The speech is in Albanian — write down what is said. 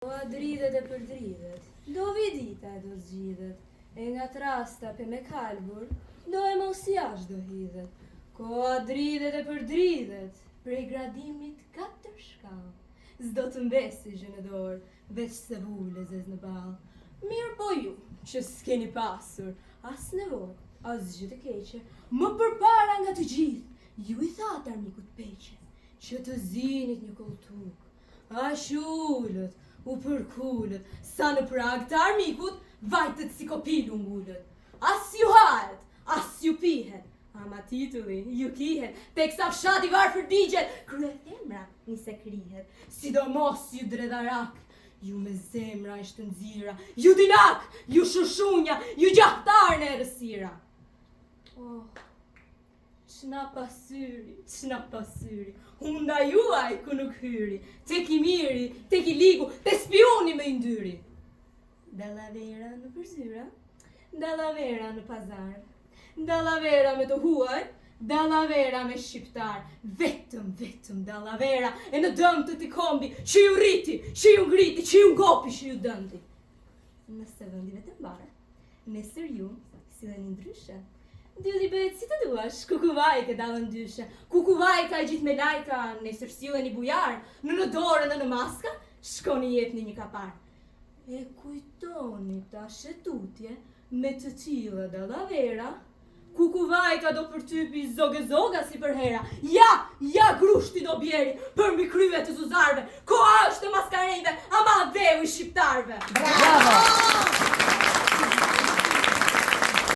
O dridhet e përdridhet, do vidita e do zgjidhet, e nga trasta pe me kalbur, do e mos jash do hidhet. Koa dridhet e përdridhet, prej gradimit 4 shkallë, s'do të mbesi gjë në dorë, veç se vule zez në balë. Mirë po ju, që s'keni pasur, as nevojë, as gjë të keqe, më përpara nga të gjithë, ju i thatë armikut peqe, që të zinit një koltuk, a shullët, u përkullët, sa në prag të armikut, vajtët si kopilu ngullët. As ju hahet, as ju pihet, ama titulli ju kihet, teksa fshati varfër digjet, krye themra nise krihet, sidomos ju dredharak, ju me zemra ishtë nxira, ju dinak, ju shushunja, ju gjahtar në erësira. Oh, qna pasyri, hunda juaj ku nuk hyri, tek i miri, tek i ligu, te spioni me ndyri. Dallavera në përzyra, dallavera në pazar, dallavera me të huaj, dallavera me shqiptar, vetëm dallavera, e në dëm të t'i kombi, që ju rriti, që ju ngriti, që ju ngopi, që ju dëndi. Nëse vëndive të mbare, nesër ju, si dhe një ndryshe, Dylli bëhet si të duash, kukuvaj ke dalën dyshe, kukuvaj ka e gjithë me lajka, nesër sile një bujar, në dorë në maska, shkoni jepni një kapar. E kujtoni ta shetutje me të tilla dallavera, kukuvaj ka do përtypi zoga si për hera, ja grushti do bjeri, për mbi kryve të zuzarve, koa është të maskarejve, ama dheu i shqiptarve. Bravo!